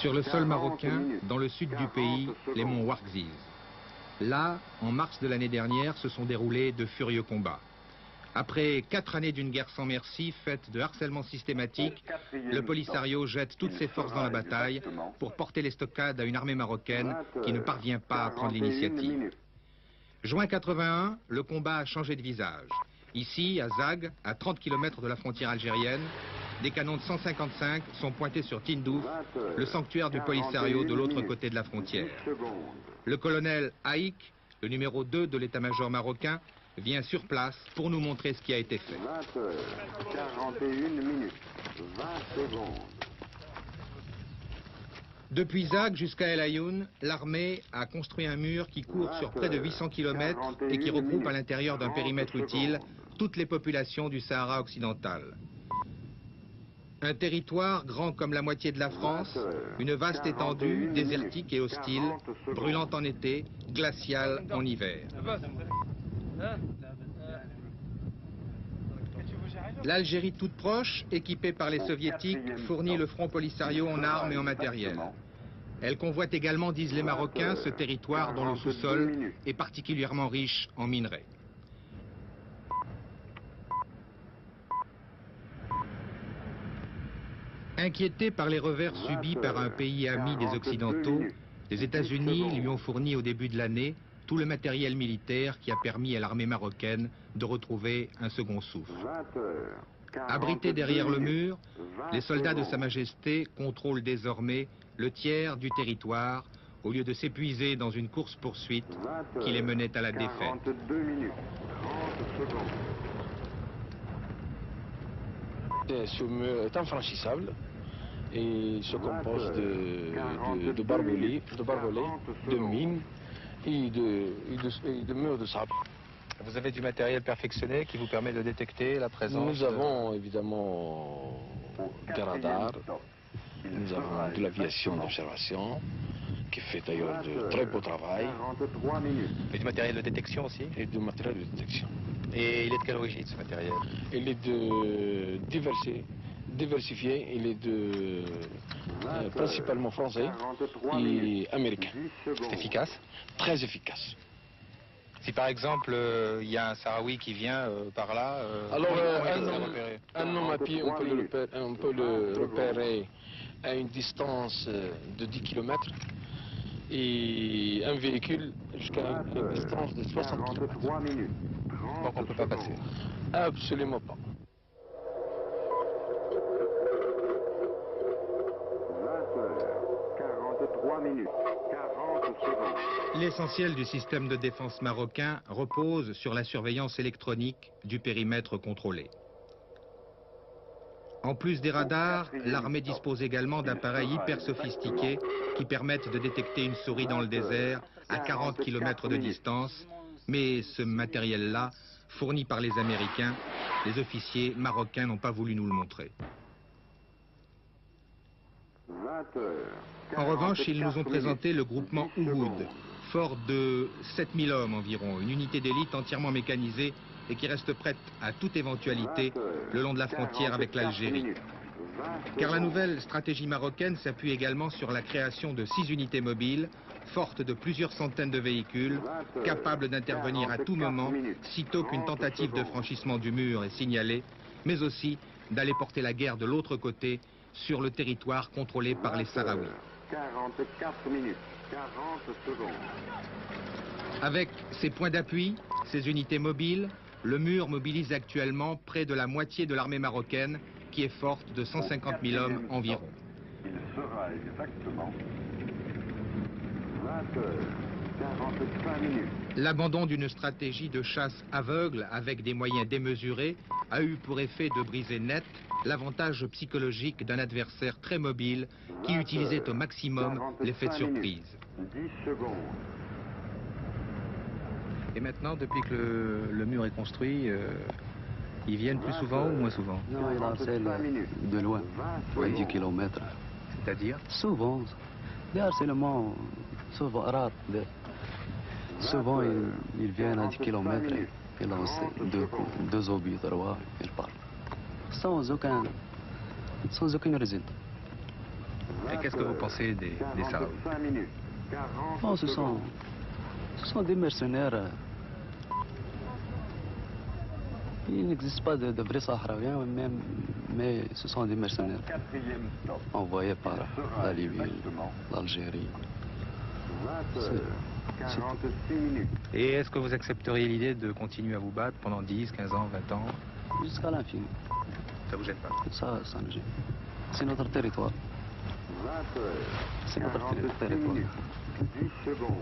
Sur le sol marocain, dans le sud du pays, les monts Ouargziz. Là, en mars de l'année dernière, se sont déroulés de furieux combats. Après 4 années d'une guerre sans merci, faite de harcèlement systématique, le Polisario jette toutes ses forces dans la bataille pour porter les stockades à une armée marocaine qui ne parvient pas à prendre l'initiative. Juin 81, le combat a changé de visage. Ici, à Zag, à 30 km de la frontière algérienne, des canons de 155 sont pointés sur Tindouf, le sanctuaire du Polisario de l'autre côté de la frontière. Le colonel Haïk, le numéro 2 de l'état-major marocain, vient sur place pour nous montrer ce qui a été fait. 20 heures, 41 minutes, 20 secondes. Depuis Zag jusqu'à El Ayoun, l'armée a construit un mur qui court sur près de 800 km et qui regroupe à l'intérieur d'un périmètre utile toutes les populations du Sahara occidental. Un territoire grand comme la moitié de la France, une vaste étendue, désertique et hostile, brûlante en été, glaciale en hiver. L'Algérie toute proche, équipée par les soviétiques, fournit le front Polisario en armes et en matériel. Elle convoite également, disent les Marocains, ce territoire dont le sous-sol est particulièrement riche en minerais. Inquiété par les revers subis par un pays ami des Occidentaux, les États-Unis lui ont fourni au début de l'année tout le matériel militaire qui a permis à l'armée marocaine de retrouver un second souffle. Abrités derrière le mur, les soldats de Sa Majesté contrôlent désormais le tiers du territoire au lieu de s'épuiser dans une course-poursuite qui les menait à la défaite. 42 minutes, 30 secondes. Ce mur est infranchissable et il se compose de barbelés, de mines et de murs de sable. Vous avez du matériel perfectionné qui vous permet de détecter la présence? Nous avons évidemment des radars, nous avons de l'aviation d'observation qui fait d'ailleurs de très beau travail. 43 minutes. Et du matériel de détection aussi? Et du matériel de détection. Et il est de quelle origine ce matériel? Il est de diversifié, il est principalement français et américain. C'est efficace? Très efficace. Si par exemple il y a un Sahraoui qui vient par là, alors repérer? un homme à pied, on peut le repérer à une distance de 10 km et un véhicule jusqu'à une distance de 60 km. 43 minutes. Donc on ne peut pas passer? Absolument pas. 20 heures, 43 minutes, 40 secondes. L'essentiel du système de défense marocain repose sur la surveillance électronique du périmètre contrôlé. En plus des radars, l'armée dispose également d'appareils hyper sophistiqués qui permettent de détecter une souris dans le désert à 40 km de distance. Mais ce matériel-là, fourni par les Américains, les officiers marocains n'ont pas voulu nous le montrer. 20 heures, En revanche, ils nous ont présenté le groupement Ouhoud, fort de 7000 hommes environ, une unité d'élite entièrement mécanisée et qui reste prête à toute éventualité le long de la frontière avec l'Algérie. Car la nouvelle stratégie marocaine s'appuie également sur la création de 6 unités mobiles, fortes de plusieurs centaines de véhicules, capables d'intervenir à tout moment, sitôt qu'une tentative de franchissement du mur est signalée, mais aussi d'aller porter la guerre de l'autre côté, sur le territoire contrôlé par les Sahraouis. 44 minutes, 40 secondes. Avec ces points d'appui, ces unités mobiles, le mur mobilise actuellement près de la moitié de l'armée marocaine, qui est forte de 150 000 hommes environ. Il sera exactement 20 heures, 45 minutes. L'abandon d'une stratégie de chasse aveugle avec des moyens démesurés a eu pour effet de briser net l'avantage psychologique d'un adversaire très mobile qui utilisait au maximum l'effet de surprise. 10 secondes. Et maintenant, depuis que le mur est construit, ils viennent plus souvent ou moins souvent? Non, il harcèle de loin, à 10 km. C'est-à-dire? Souvent, des harcèlements, souvent rares. Souvent, ils viennent à 10 km et lancent deux obus, 3, ils partent. Sans aucune raison. Et qu'est-ce que vous pensez des Sahraouis? Bon, ce sont des mercenaires. Il n'existe pas de vrais Sahraouiens, mais ce sont des mercenaires envoyés par la Libye, l'Algérie. 46 minutes. Et est-ce que vous accepteriez l'idée de continuer à vous battre pendant 10, 15 ans, 20 ans? Jusqu'à l'infini. Ça vous gêne pas? Ça nous gêne. C'est notre territoire. 20 heures. C'est notre 46 territoire. minutes. 10 secondes.